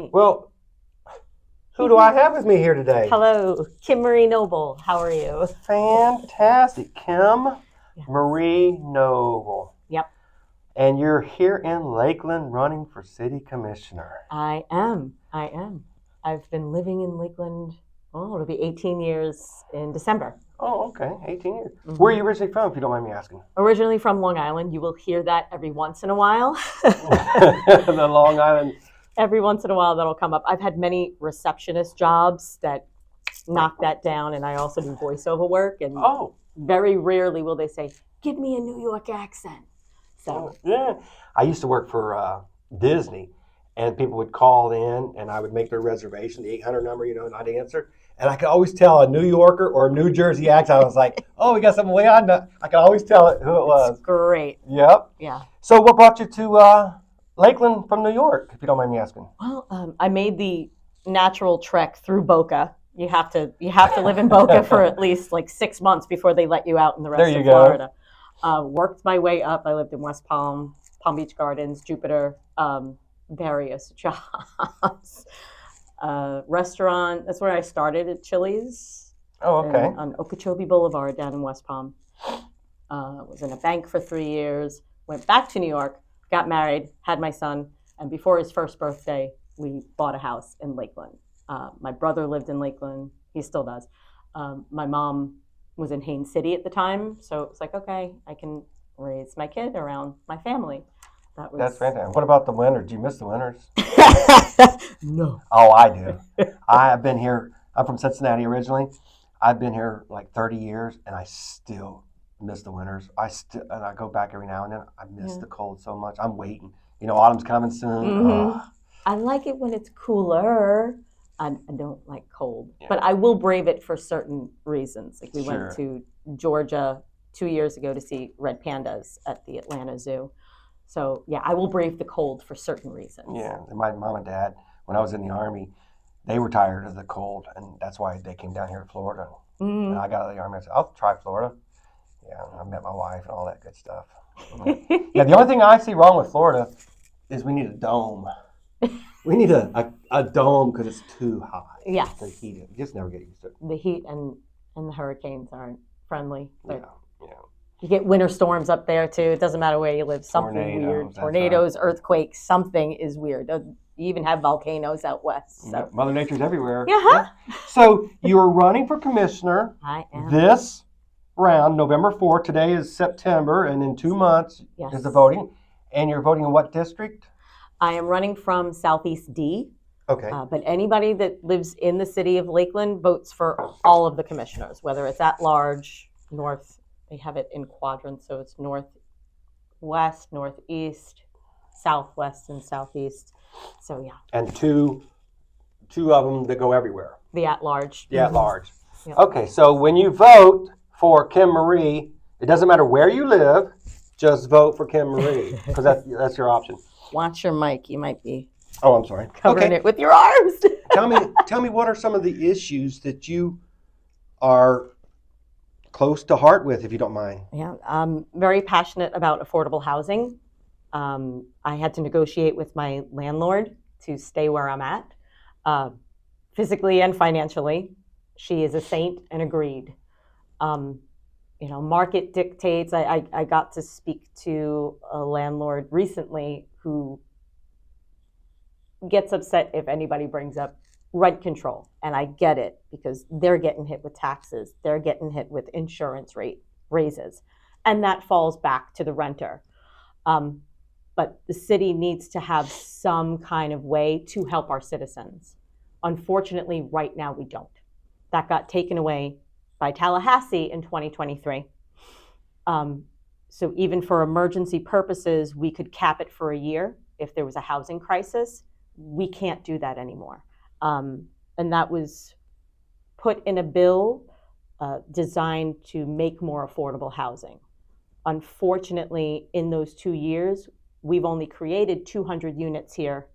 right. Well, who do I have with me here today? Hello, Kim Marie Noble. How are you? Fantastic. Kim Yes. Marie Noble. Yep. And you're here in Lakeland running for city commissioner. I am. I've been living in Lakeland, it'll be 18 years in December. Oh, okay. 18 years. Mm-hmm. Where are you originally from, if you don't mind me asking? Originally from Long Island. You will hear that every once in a while. The Long Island. Every once in a while that'll come up. I've had many receptionist jobs that knock that down, and I also do voiceover work. And very rarely will they say, "Give me a New York accent." So yeah, I used to work for Disney, and people would call in, and I would make their reservation, the 800 number, and I'd answer, and I could always tell a New Yorker or a New Jersey accent. I was like, "Oh, we got something way on." I could always tell who it was. It's great. Yep. Yeah. So, what brought you to Lakeland from New York, if you don't mind me asking? Well, I made the natural trek through Boca. You have to live in Boca for at least like 6 months before they let you out in the rest of Florida. Worked my way up. I lived in West Palm, Palm Beach Gardens, Jupiter, various jobs. Restaurant, that's where I started at Chili's. Oh, okay. On Okeechobee Boulevard down in West Palm. Was in a bank for 3 years. Went back to New York, got married, had my son, and before his first birthday, we bought a house in Lakeland. My brother lived in Lakeland. He still does. My mom was in Haines City at the time, so it was like, okay, I can raise my kid around my family. That's fantastic. What about the winters? Do you miss the winters? No. Oh, I do. I've been here. I'm from Cincinnati originally. I've been here like 30 years, and I still miss the winters. And I go back every now and then. I miss the cold so much. I'm waiting. Autumn's coming soon. Mm-hmm. I like it when it's cooler. I don't like cold, but I will brave it for certain reasons. Like we went to Georgia 2 years ago to see red pandas at the Atlanta Zoo. So yeah, I will brave the cold for certain reasons. Yeah, my mom and dad, when I was in the Army, they were tired of the cold, and that's why they came down here to Florida. Mm-hmm. And I got out of the Army. I said, I'll try Florida. Yeah, I met my wife and all that good stuff. Yeah, the only thing I see wrong with Florida is we need a dome. We need a dome because it's too hot. Yes. The heat, you just never get used to it. The heat and the hurricanes aren't friendly. Yeah. You get winter storms up there too. It doesn't matter where you live. Something weird. Tornadoes, earthquakes, something is weird. You even have volcanoes out west. So. Mother Nature's everywhere. Yeah. So you're running for commissioner. I am. This round, November 4th. Today is September, and in 2 months is the voting. And you're voting in what district? I am running from Southeast D. Okay. But anybody that lives in the city of Lakeland votes for all of the commissioners, whether it's at large, north. They have it in quadrants, so it's northwest, northeast, southwest, and southeast. So yeah. And two of them that go everywhere. The at large. The at large. Yep. Okay, so when you vote for Kim Marie, it doesn't matter where you live, just vote for Kim Marie because that's your option. Watch your mic. You might be. Oh, I'm sorry. Covering it with your arms. Tell me what are some of the issues that you are close to heart with, if you don't mind. Yeah, I'm very passionate about affordable housing. I had to negotiate with my landlord to stay where I'm at, physically and financially. She is a saint and agreed. Market dictates. I got to speak to a landlord recently who gets upset if anybody brings up rent control. And I get it because they're getting hit with taxes. They're getting hit with insurance rate raises. And that falls back to the renter. But the city needs to have some kind of way to help our citizens. Unfortunately, right now we don't. That got taken away by Tallahassee in 2023. So even for emergency purposes, we could cap it for a year if there was a housing crisis. We can't do that anymore. And that was put in a bill designed to make more affordable housing. Unfortunately, in those 2 years, we've only created 200 units here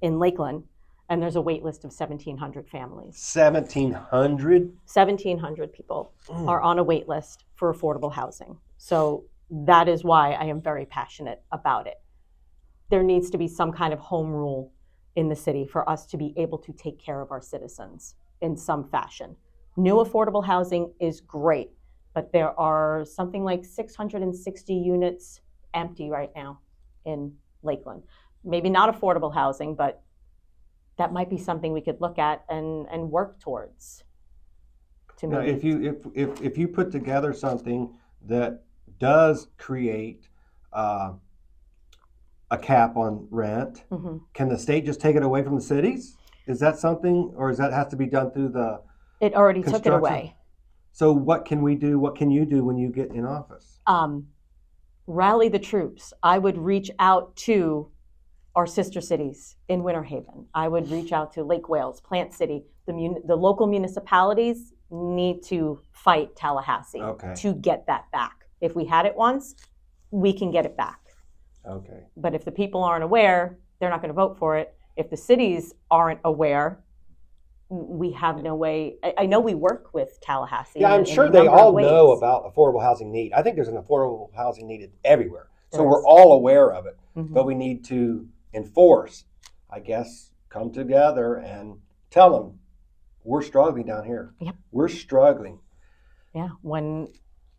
in Lakeland, and there's a wait list of 1,700 families. 1,700? 1,700 people are on a wait list for affordable housing. So that is why I am very passionate about it. There needs to be some kind of home rule in the city for us to be able to take care of our citizens in some fashion. New affordable housing is great, but there are something like 660 units empty right now in Lakeland. Maybe not affordable housing, but that might be something we could look at and work towards. To Now, maybe, if you put together something that does create a cap on rent, can the state just take it away from the cities? Is that something, or is that has to be done through the it already took it construction? away. So what can we do? What can you do when you get in office? Rally the troops. I would reach out to our sister cities in Winter Haven. I would reach out to Lake Wales, Plant City. The local municipalities need to fight Tallahassee to get that back. If we had it once, we can get it back. Okay. But if the people aren't aware, they're not going to vote for it. If the cities aren't aware, we have no way. I know we work with Tallahassee. Yeah, I'm sure they all know about affordable housing need. I think there's an affordable housing needed everywhere. So we're all aware of it. But we need to enforce, I guess, come together and tell them we're struggling down here. Yep. We're struggling. Yeah, when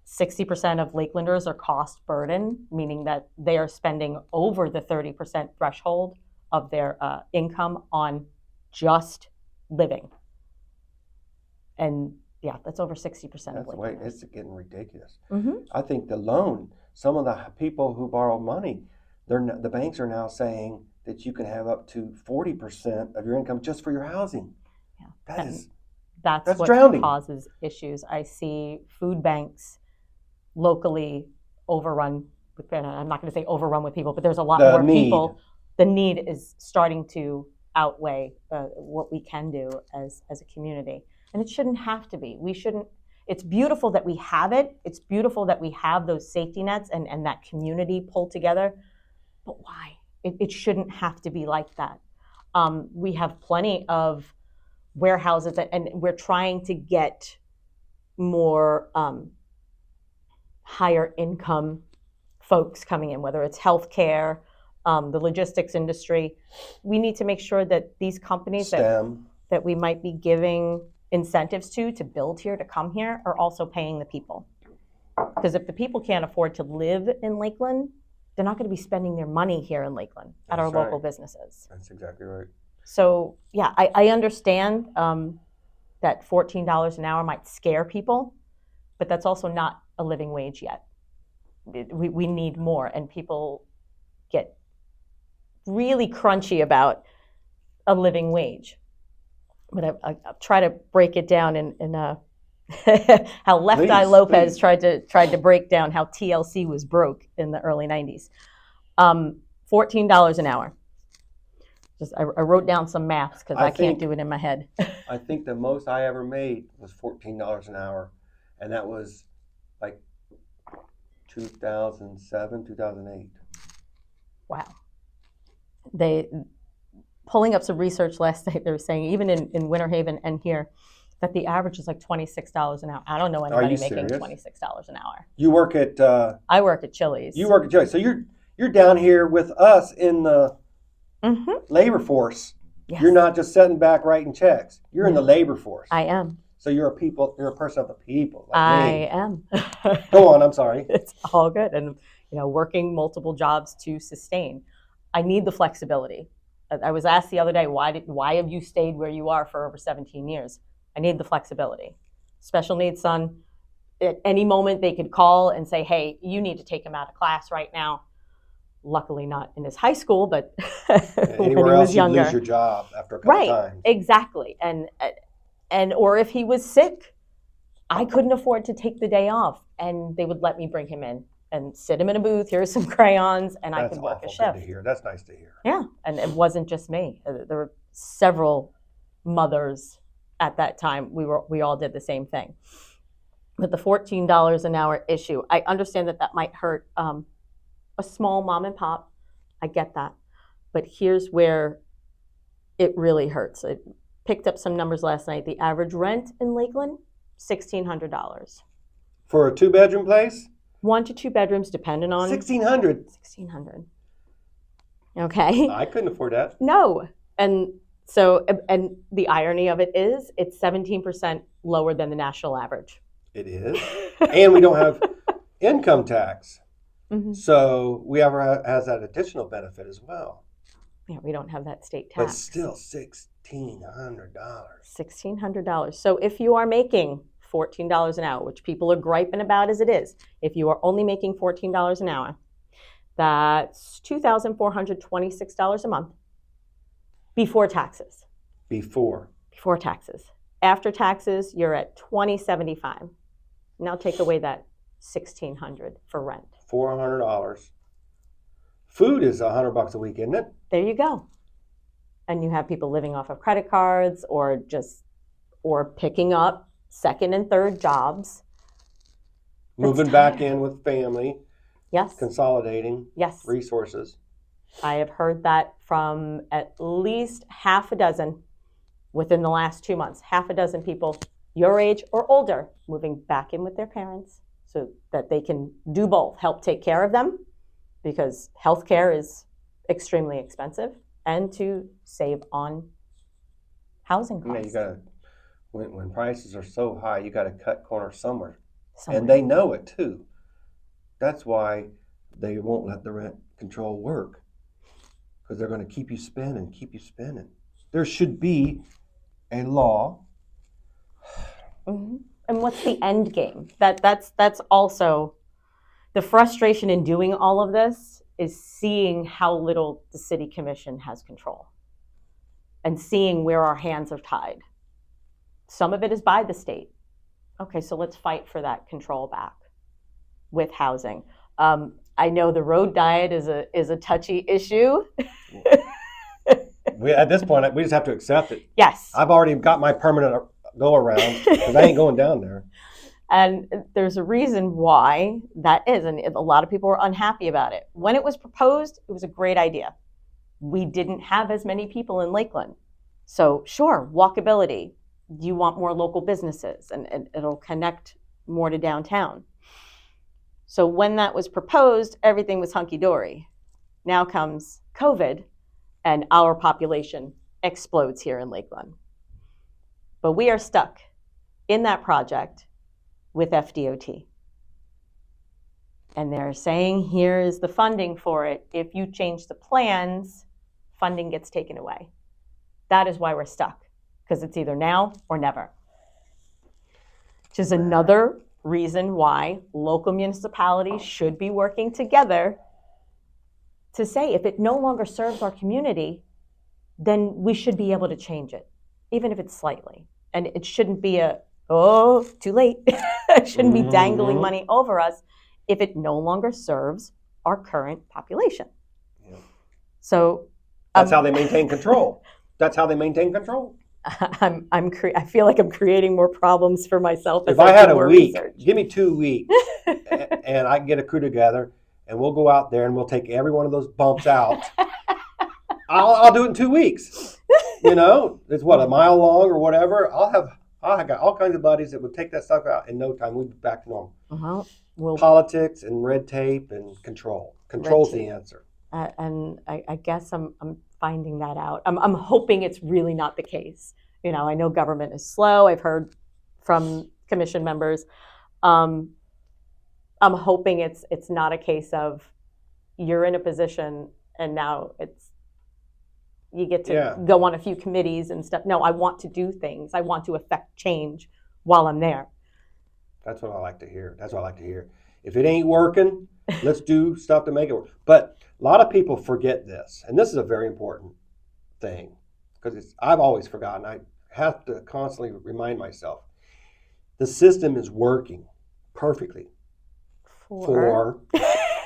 60% of Lakelanders are cost burden, meaning that they are spending over the 30% threshold of their income on just living. And yeah, that's over 60% of Lakelanders. It's getting ridiculous. I think the loan, some of the people who borrow money, the banks are now saying that you can have up to 40% of your income just for your housing. Yeah, that's what drowning. Causes issues. I see food banks locally overrun. I'm not going to say overrun with people, but there's a lot more people. The need is starting to outweigh what we can do as a community, and it shouldn't have to be. We shouldn't. It's beautiful that we have it. It's beautiful that we have those safety nets and that community pulled together. But why? It shouldn't have to be like that. We have plenty of warehouses, and we're trying to get more higher income folks coming in, whether it's healthcare, the logistics industry. We need to make sure that these companies that we might be giving incentives to build here, to come here, are also paying the people. Because if the people can't afford to live in Lakeland, they're not going to be spending their money here in Lakeland at our local businesses. That's exactly right. So, yeah, I understand that $14 an hour might scare people, but that's also not a living wage yet. We need more, and people get really crunchy about a living wage. But I try to break it down in how Left Eye Lopez tried to break down how TLC was broke in the early 90s. $14 an hour. I wrote down some maths because I can't do it in my head. I think the most I ever made was $14 an hour, and that was like 2007, 2008. Wow. Pulling up some research last night, they were saying even in Winter Haven and here, that the average is like $26 an hour. I don't know anybody making $26 an hour. You work at? I work at Chili's. You work at Chili's, so you're down here with us in the labor force. Yes. You're not just sitting back writing checks. You're in the labor force. I am. So you're a person of the people. Like I me. am. Go on. I'm sorry. It's all good, and working multiple jobs to sustain. I need the flexibility. I was asked the other day, why have you stayed where you are for over 17 years? I need the flexibility. Special needs son, at any moment they could call and say, hey, you need to take him out of class right now. Luckily not in his high school, but when he was younger. You'd lose your job after a couple times. Right, exactly. And or if he was sick, I couldn't afford to take the day off, and they would let me bring him in and sit him in a booth. Here's some crayons, and I could work a shift. Good to hear. That's nice to hear. Yeah, and it wasn't just me. There were several mothers at that time. We all did the same thing. But the $14 an hour issue, I understand that might hurt a small mom and pop. I get that. But here's where it really hurts. I picked up some numbers last night. The average rent in Lakeland, $1,600. For a 2-bedroom place? 1 to 2 bedrooms, depending on... $1,600? $1,600. Okay. I couldn't afford that. No. And so, and the irony of it is, it's 17% lower than the national average. It is. And we don't have income tax. Mm-hmm. So we has that additional benefit as well. Yeah, we don't have that state But tax. still $1,600. $1,600. So if you are making $14 an hour, which people are griping about as it is, if you are only making $14 an hour, that's $2,426 a month before taxes. Before Taxes. After taxes, you're at $2,075. Now take away that $1,600 for rent. $400. Food is $100 a week, isn't it? There you go. And you have people living off of credit cards or picking up second and third jobs. Moving back in with family. Yes. Consolidating. Yes. Resources. I have heard that from at least half a dozen within the last 2 months. Half a dozen people your age or older moving back in with their parents so that they can do both, help take care of them because healthcare is extremely expensive, and to save on housing costs. Yeah, you gotta, when prices are so high, you got to cut corners somewhere. Somewhere. And they know it too. That's why they won't let the rent control work, because they're going to keep you spending. There should be a law. Mm-hmm. And what's the end game? That's also the frustration in doing all of this, is seeing how little the city commission has control and seeing where our hands are tied. Some of it is by the state. Okay, so let's fight for that control back with housing. I know the road diet is a touchy issue. At this point, we just have to accept it. Yes. I've already got my permanent go around because I ain't going down there. And there's a reason why that is, and a lot of people were unhappy about it. When it was proposed, it was a great idea. We didn't have as many people in Lakeland. So sure, walkability. You want more local businesses, and it'll connect more to downtown. So when that was proposed, everything was hunky-dory. Now comes COVID, and our population explodes here in Lakeland. But we are stuck in that project with FDOT. And they're saying, here is the funding for it. If you change the plans, funding gets taken away. That is why we're stuck, because it's either now or never. Which is another reason why local municipalities should be working together to say, if it no longer serves our community, then we should be able to change it, even if it's slightly. And it shouldn't be too late. It shouldn't be dangling money over us if it no longer serves our current population. Yeah. So that's how they maintain control. I feel like I'm creating more problems for myself. If I had a week, give me 2 weeks, and I can get a crew together, and we'll go out there and we'll take every one of those bumps out. I'll do it in 2 weeks. You know, it's what, a mile long or whatever. I got all kinds of buddies that would take that stuff out in no time. We'd be back to normal. Politics and red tape and control. Control's the answer. And I guess I'm finding that out. I'm hoping it's really not the case. You know, I know government is slow. I've heard from commission members. I'm hoping it's not a case of you're in a position and now you get to go on a few committees and stuff. No, I want to do things. I want to affect change while I'm there. That's what I like to hear. If it ain't working, let's do stuff to make it work. But a lot of people forget this, and this is a very important thing, because I've always forgotten. I have to constantly remind myself. The system is working perfectly.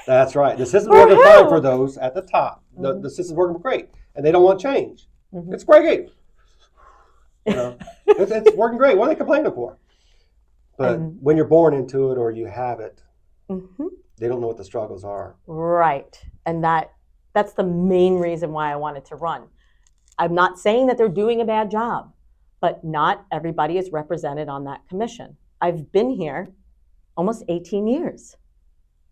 That's right. The system's working fine for those at the top. The system's working great, and they don't want change. Mm-hmm. It's great. You know, it's working great. What are they complaining for? But when you're born into it or you have it, they don't know what the struggles are. Right. And that's the main reason why I wanted to run. I'm not saying that they're doing a bad job, but not everybody is represented on that commission. I've been here almost 18 years.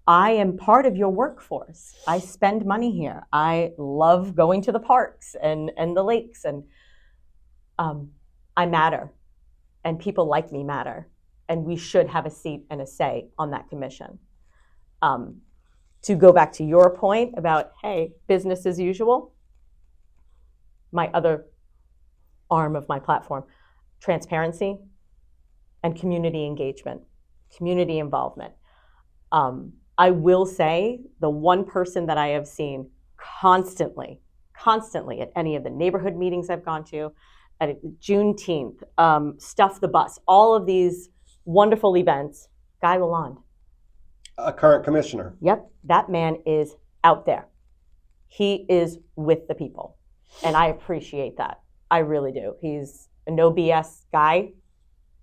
I am part of your workforce. I spend money here. I love going to the parks and the lakes, and I matter, and people like me matter, and we should have a seat and a say on that commission. To go back to your point about, hey, business as usual, my other arm of my platform, transparency and community engagement, community involvement. I will say the one person that I have seen constantly at any of the neighborhood meetings I've gone to, at Juneteenth, Stuff the Bus, all of these wonderful events, Guy Lalonde. A current commissioner. Yep, that man is out there. He is with the people, and I appreciate that. I really do. He's a no BS guy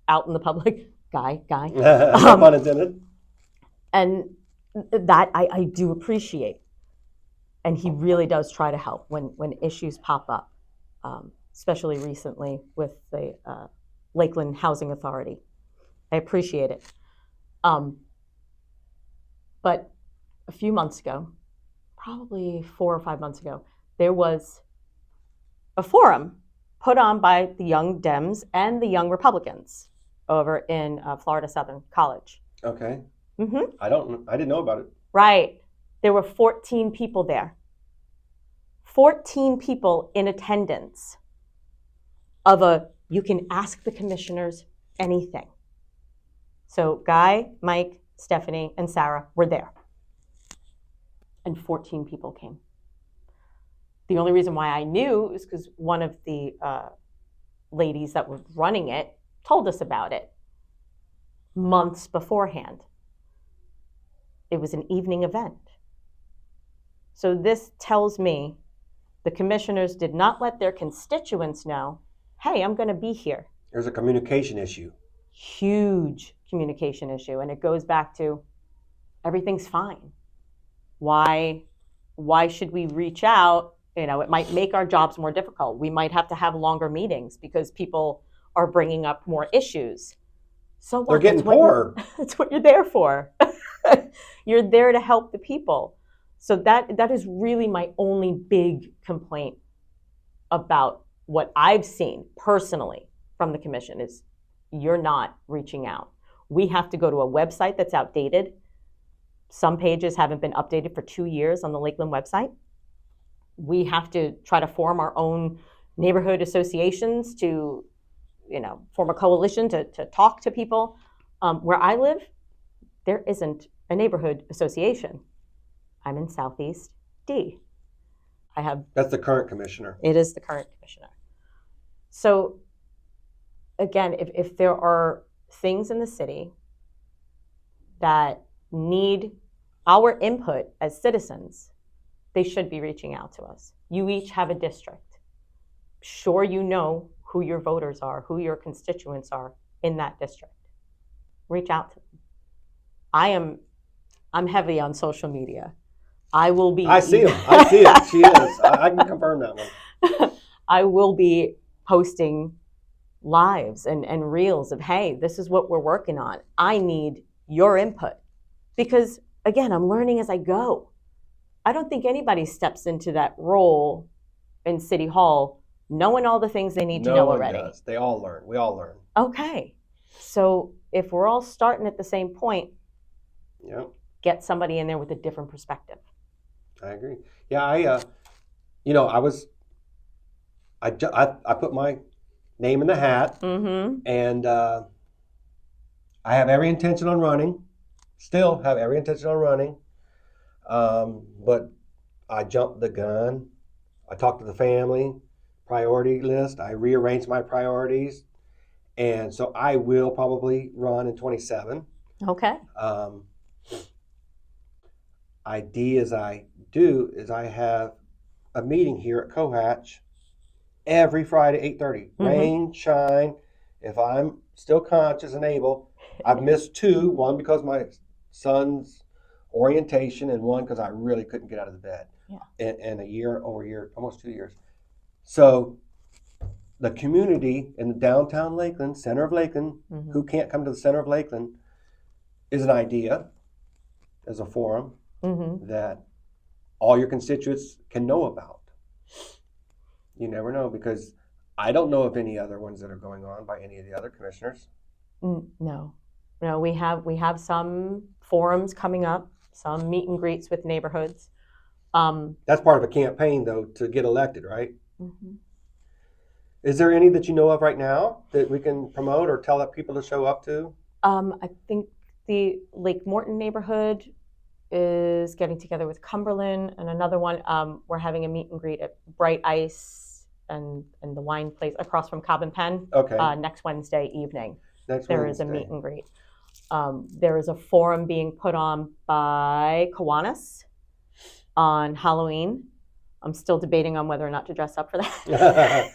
out in the public. Guy. No pun intended. And that I do appreciate. And he really does try to help when issues pop up, especially recently with the Lakeland Housing Authority. I appreciate it. But a few months ago, probably 4 or 5 months ago, there was a forum put on by the Young Dems and the Young Republicans over in Florida Southern College. Okay. Mm-hmm. I didn't know about it. Right. There were 14 people there. 14 people in attendance you can ask the commissioners anything. So Guy, Mike, Stephanie, and Sarah were there. And 14 people came. The only reason why I knew is because one of the ladies that were running it told us about it months beforehand. It was an evening event. So this tells me the commissioners did not let their constituents know, hey, I'm going to be here. There's a communication issue. Huge communication issue. And it goes back to everything's fine. Why should we reach out? It might make our jobs more difficult. We might have to have longer meetings because people are bringing up more issues. So what? They're getting poorer. That's what you're there for. You're there to help the people. So that is really my only big complaint about what I've seen personally from the commission is you're not reaching out. We have to go to a website that's outdated. Some pages haven't been updated for 2 years on the Lakeland website. We have to try to form our own neighborhood associations to, form a coalition to talk to people. Where I live, there isn't a neighborhood association. I'm in Southeast D. That's the current commissioner. It is the current commissioner. So again, if there are things in the city that need our input as citizens, they should be reaching out to us. You each have a district. Sure, you know who your voters are, who your constituents are in that district. Reach out to them. I'm heavy on social media. I see them. I see it. She is. I can confirm that one. I will be posting lives and reels of, hey, this is what we're working on. I need your input. Because, again, I'm learning as I go. I don't think anybody steps into that role in City Hall knowing all the things they need to know already. No one does. They all learn. We all learn. Okay. So if we're all starting at the same point, yep, get somebody in there with a different perspective. I agree. Yeah, I put my name in the hat, mm-hmm. and I have every intention on running. Still have every intention on running, but I jumped the gun. I talked to the family priority list. I rearranged my priorities, and so I will probably run in 27. Okay. Ideas I do is I have a meeting here at Cohatch every Friday, 8:30. Mm-hmm. Rain, shine. If I'm still conscious and able, I've missed 2. One because my son's orientation, and one because I really couldn't get out of the bed. Yeah. In over a year, almost 2 years. So the community in the downtown Lakeland, center of Lakeland, mm-hmm. who can't come to the center of Lakeland, is an idea. as a forum Mm-hmm. that all your constituents can know about. You never know, because I don't know of any other ones that are going on by any of the other commissioners. No, we have some forums coming up, some meet and greets with neighborhoods. That's part of a campaign, though, to get elected, right? Mm-hmm. Is there any that you know of right now that we can promote or tell that people to show up to? I think the Lake Morton neighborhood is getting together with Cumberland, and another one. We're having a meet and greet at Bright Ice and the wine place across from Cobb and Penn. Okay. Next Wednesday evening, Next there Wednesday. is a meet and greet. There is a forum being put on by Kiwanis on Halloween. I'm still debating on whether or not to dress up for that.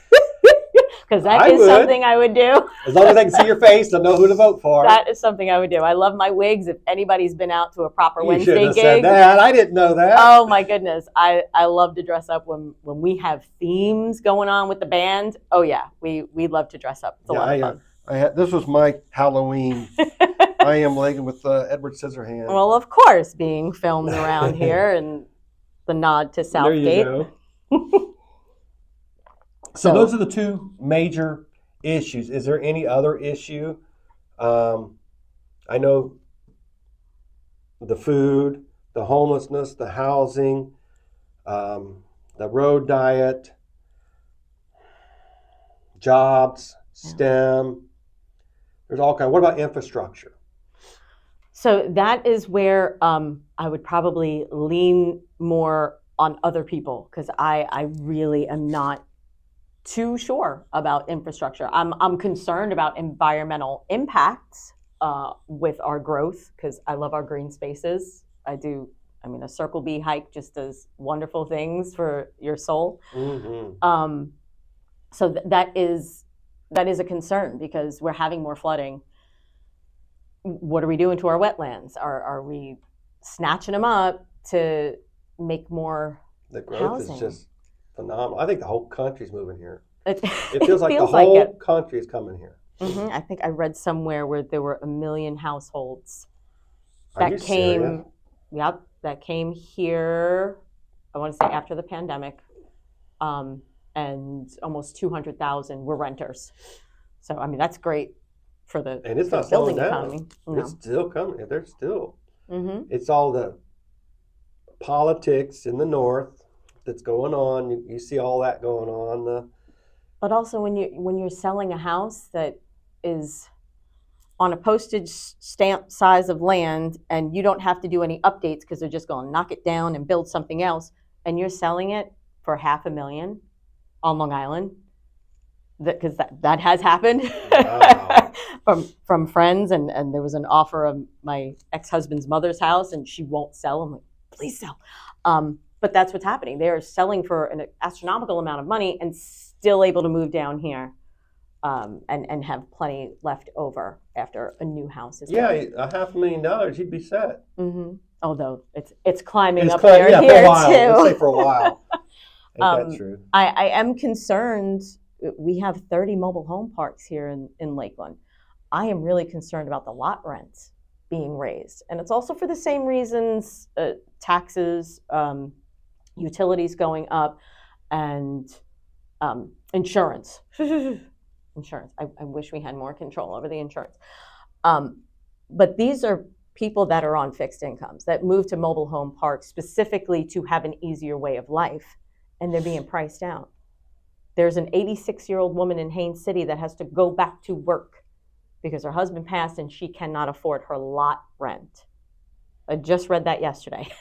Because that is something I would do. As long as I can see your face, they'll know who to vote for. That is something I would do. I love my wigs. If anybody's been out to a proper Wednesday shouldn't have gig, said that. I didn't know that. Oh my goodness, I love to dress up when we have themes going on with the band. Oh yeah, we love to dress up. It's a lot of fun. This was my Halloween. I Am Lakeland with Edward Scissorhands. Well, of course, being filmed around here and the nod to Southgate. There you go. So those are the two major issues. Is there any other issue? I know the food, the homelessness, the housing, the road diet, jobs, STEM. There's all kinds. What about infrastructure? So that is where I would probably lean more on other people, because I really am not too sure about infrastructure. I'm concerned about environmental impacts with our growth, because I love our green spaces. I do. I mean, a Circle B hike just does wonderful things for your soul. Mm-hmm. So that is a concern, because we're having more flooding. What are we doing to our wetlands? Are we snatching them up to make more The growth housing? is just phenomenal. I think the whole country's moving here. It feels like the whole country is coming here. Mm-hmm. I think I read somewhere where there were 1 million households that came. Yep, that came here. I want to say after the pandemic, and almost 200,000 were renters. So I mean, that's great for the and it's not building slowing economy. down. No. It's still coming. They're still. Mm-hmm. It's all the politics in the north that's going on. You see all that going on. But also when you're selling a house that is on a postage stamp size of land, and you don't have to do any updates because they're just going to knock it down and build something else, and you're selling it for $500,000 on Long Island, because that has happened. Wow. from friends, and there was an offer of my ex-husband's mother's house, and she won't sell. I'm like, please sell. But that's what's happening. They are selling for an astronomical amount of money and still able to move down here, and have plenty left over after a new house is built. $500,000, you'd be set. Mm-hmm. Although it's climbing It's up there for a here while. too. Let's say for a while. Ain't that true? I am concerned. We have 30 mobile home parks here in Lakeland. I am really concerned about the lot rents being raised. And it's also for the same reasons, taxes, utilities going up, and insurance. Insurance. I wish we had more control over the insurance. But these are people that are on fixed incomes that move to mobile home parks specifically to have an easier way of life, and they're being priced out. There's an 86-year-old woman in Haines City that has to go back to work because her husband passed and she cannot afford her lot rent. I just read that yesterday.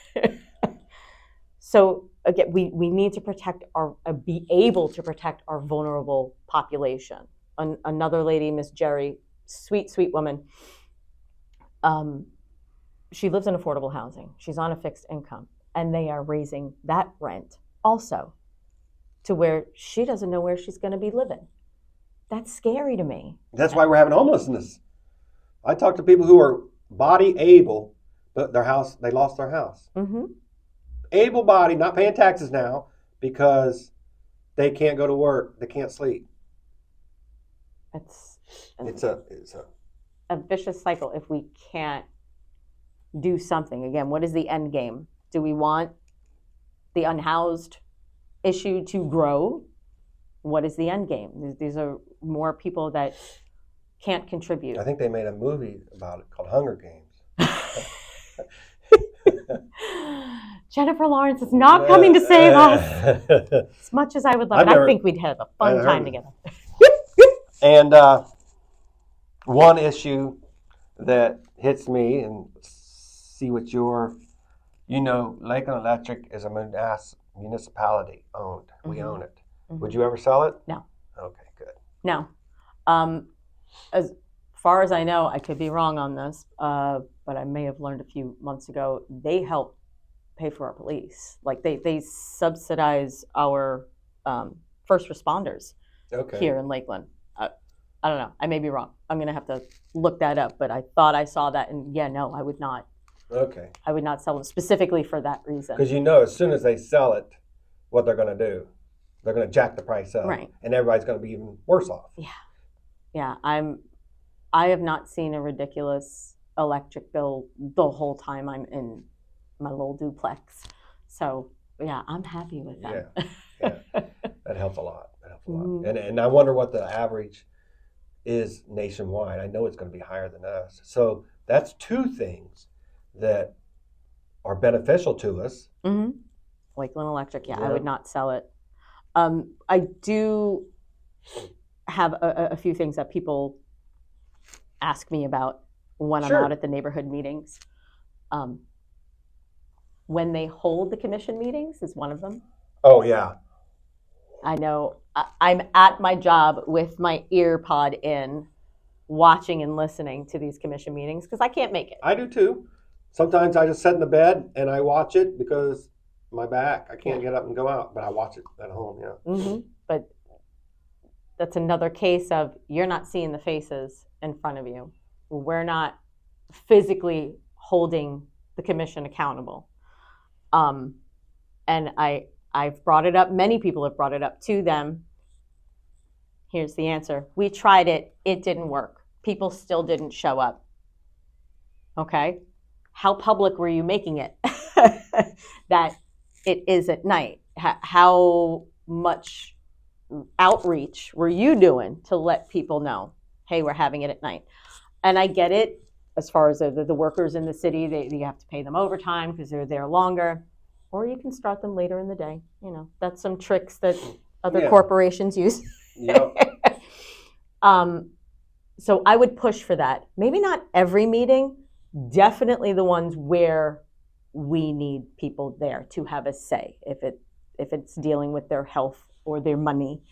So again, we need to protect be able to protect our vulnerable population. Another lady, Miss Jerry, sweet woman. She lives in affordable housing. She's on a fixed income, and they are raising that rent also to where she doesn't know where she's going to be living. That's scary to me. That's why we're having homelessness. I talk to people who are body able, but they lost their house. Mm-hmm. Able body, not paying taxes now because they can't go to work. They can't sleep. It's a vicious cycle if we can't do something. Again, what is the end game? Do we want the unhoused issue to grow? What is the end game? These are more people that can't contribute. I think they made a movie about it called Hunger Games. Jennifer Lawrence is not coming to save us. As much as I would love it, I think we'd have a fun time together. And one issue that hits me, and see what Lakeland Electric is a municipality owned. Mm-hmm. We own it. Mm-hmm. Would you ever sell it? No. Okay, good. No. As far as I know, I could be wrong on this, but I may have learned a few months ago, they help pay for our police. Like they subsidize our first responders here in Lakeland. I don't know. I may be wrong. I'm going to have to look that up, but I thought I saw that, and no, I would not. Okay. I would not sell them specifically for that reason. Because as soon as they sell it, what they're going to do, they're going to jack the price up, right? And everybody's going to be even worse off. Yeah. I have not seen a ridiculous electric bill the whole time I'm in my little duplex. So I'm happy with that. Yeah. That helps a lot. Mm-hmm. And I wonder what the average is nationwide. I know it's going to be higher than us. So that's two things that are beneficial to us. Mm-hmm. Lakeland Electric, I would not sell it. I do have a few things that people ask me about when I'm out at the neighborhood meetings. When they hold the commission meetings is one of them. Oh, yeah. I know. I'm at my job with my ear pod in, watching and listening to these commission meetings because I can't make it. I do too. Sometimes I just sit in the bed and I watch it because my back, I can't get up and go out, but I watch it at home, Mm-hmm. But that's another case of you're not seeing the faces in front of you. We're not physically holding the commission accountable. And I've brought it up. Many people have brought it up to them. Here's the answer. We tried it. It didn't work. People still didn't show up. Okay? How public were you making it that it is at night? How much outreach were you doing to let people know, hey, we're having it at night? And I get it. As far as the workers in the city, you have to pay them overtime because they're there longer. Or you can start them later in the day. That's some tricks that other corporations use. Yep. So I would push for that. Maybe not every meeting, definitely the ones where we need people there to have a say. If it's dealing with their health or their money,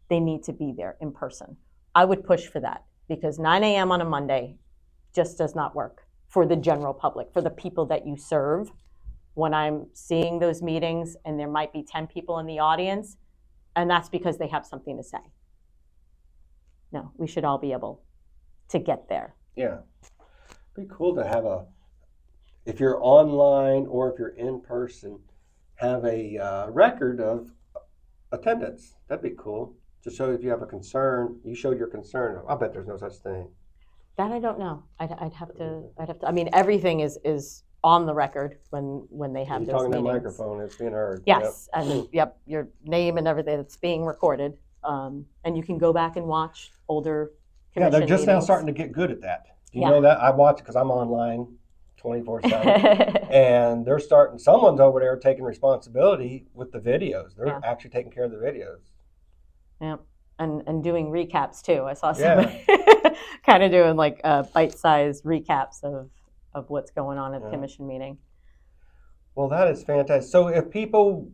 they need to be there in person. I would push for that because 9 a.m. on a Monday just does not work for the general public, for the people that you serve. When I'm seeing those meetings and there might be 10 people in the audience, and that's because they have something to say. No, we should all be able to get there. Yeah. It'd be cool to have if you're online or if you're in person, have a record of attendance. That'd be cool. To show if you have a concern, you showed your concern. I bet there's no such thing. That I don't know. I'd have to. I mean, everything is on the record when they have those meetings. You're talking to the microphone, it's being heard. Yes, and your name and everything, it's being recorded. And you can go back and watch older commission they're just meetings. now starting to get good at that. You know that? I watch because I'm online 24/7. And they're someone's over there taking responsibility with the videos. They're actually taking care of the videos. Yeah, and doing recaps too. I saw somebody kind of doing like bite-sized recaps of what's going on at the commission meeting. Well, that is fantastic. So if people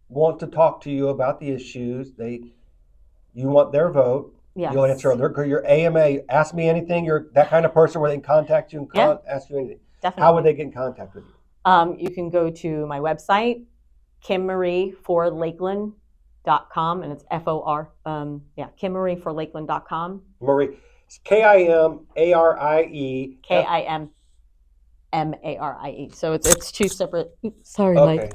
want to talk to you about the issues, you want their vote, you'll answer your AMA, ask me anything, you're that kind of person where they can contact you and ask you anything. Definitely. How would they get in contact with you? You can go to my website, kimmarieforlakeland.com, and it's FOR. kimmarieforlakeland.com. Marie, it's KIMARIE. KIMMARIE. So it's two separate. Sorry, Mike.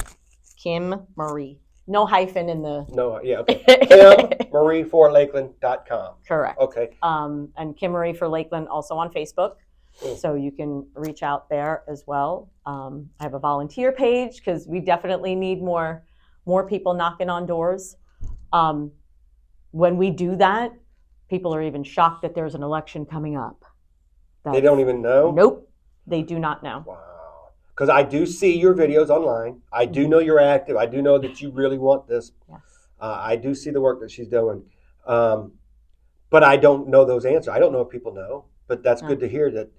Kim Marie. No hyphen in the. No, okay. KimMarieForLakeland.com. Correct. Okay. And Kim Marie for Lakeland also on Facebook. So you can reach out there as well. I have a volunteer page because we definitely need more people knocking on doors. When we do that, people are even shocked that there's an election coming up. They don't even know? Nope, they do not know. Wow. Because I do see your videos online. I do know you're active. I do know that you really want this. Yes. I do see the work that she's doing. But I don't know those answers. I don't know if people know. But that's good to hear that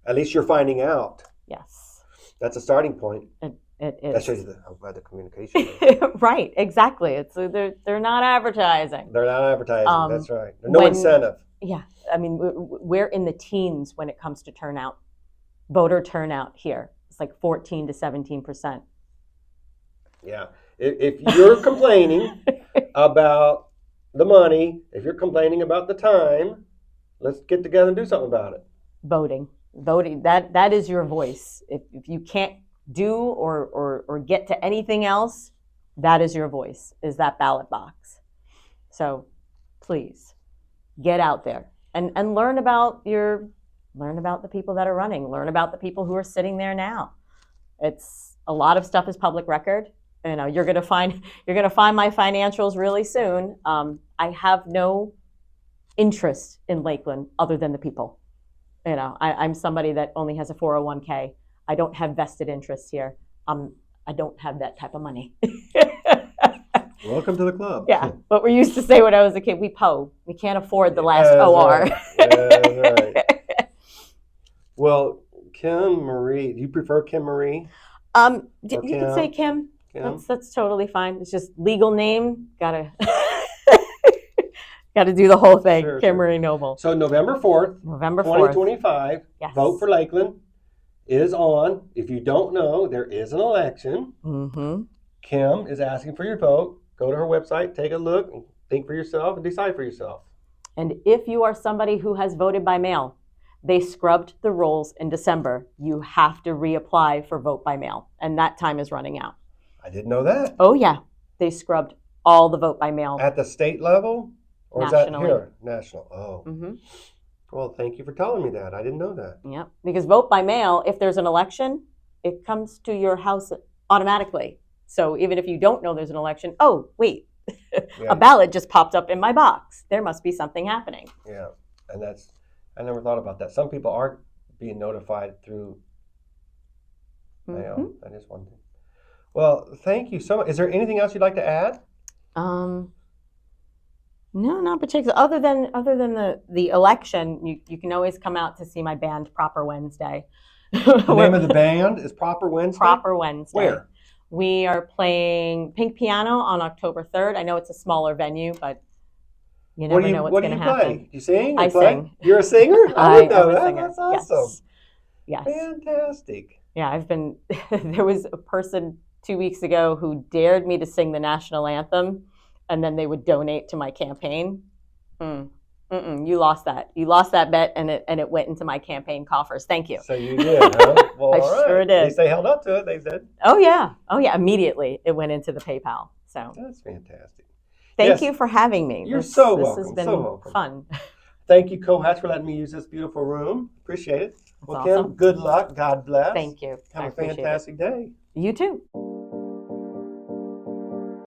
at least you're finding out. Yes. That's a starting point. It is. That shows you how bad the communication is. Right, exactly. It's they're not advertising. They're not advertising. That's right. There's no incentive. Yeah, I mean, we're in the teens when it comes to turnout, voter turnout here. It's like 14 to 17%. Yeah. If you're complaining about the money, if you're complaining about the time, let's get together and do something about it. Voting, that is your voice. If you can't do or get to anything else, that is your voice, is that ballot box. So please get out there and learn about the people that are running, learn about the people who are sitting there now. It's a lot of stuff is public record. You know, you're gonna find my financials really soon. I have no interest in Lakeland other than the people. You know, I'm somebody that only has a 401k. I don't have vested interests here. I don't have that type of money. Welcome to the club. Yeah, what we used to say when I was a kid, we can't afford the last OR. Right. That's right. Well, Kim Marie, do you prefer Kim Marie? You can say Kim. That's totally fine. It's just legal name. Gotta do the whole thing. Sure, Kim Marie Noble. So November 4th, 2025, yes. Vote for Lakeland is on. If you don't know, there is an election. Mm-hmm. Kim is asking for your vote. Go to her website, take a look, and think for yourself and decide for yourself. And if you are somebody who has voted by mail, they scrubbed the rolls in December. You have to reapply for vote by mail, and that time is running out. I didn't know that. Oh, yeah. They scrubbed all the vote by mail. At the state level? Or Nationally. Is that here? National. Oh. Mm-hmm. Well, thank you for telling me that. I didn't know that. Yep. Because vote by mail, if there's an election, it comes to your house automatically. So even if you don't know there's an election, oh, wait, a ballot just popped up in my box. There must be something happening. Yeah. And I never thought about that. Some people aren't being notified through mail. Mm-hmm. That is one thing. Well, thank you so much. Is there anything else you'd like to add? No, not particularly. Other than the election, you can always come out to see my band Proper Wednesday. The name of the band is Proper Wednesday? Proper Wednesday. Where? We are playing Pink Piano on October 3rd. I know it's a smaller venue, but you never know what's going to happen. What do you play? You sing? I sing. You're a singer? I would know that. Singer. That's awesome. Yes. Fantastic. Yeah, there was a person 2 weeks ago who dared me to sing the national anthem, and then they would donate to my campaign. You lost that. You lost that bet, and it went into my campaign coffers. Thank you. So you did, huh? Well, I all right. sure did. At least they held up to it, they said. Oh yeah. Immediately it went into the PayPal. So that's fantastic. Thank you for having me. You're so welcome. This has been fun. Thank you, Cohatch, for letting me use this beautiful room. Appreciate it. That's well, awesome. Kim, good luck. God bless. Thank you. Have a fantastic day. You too.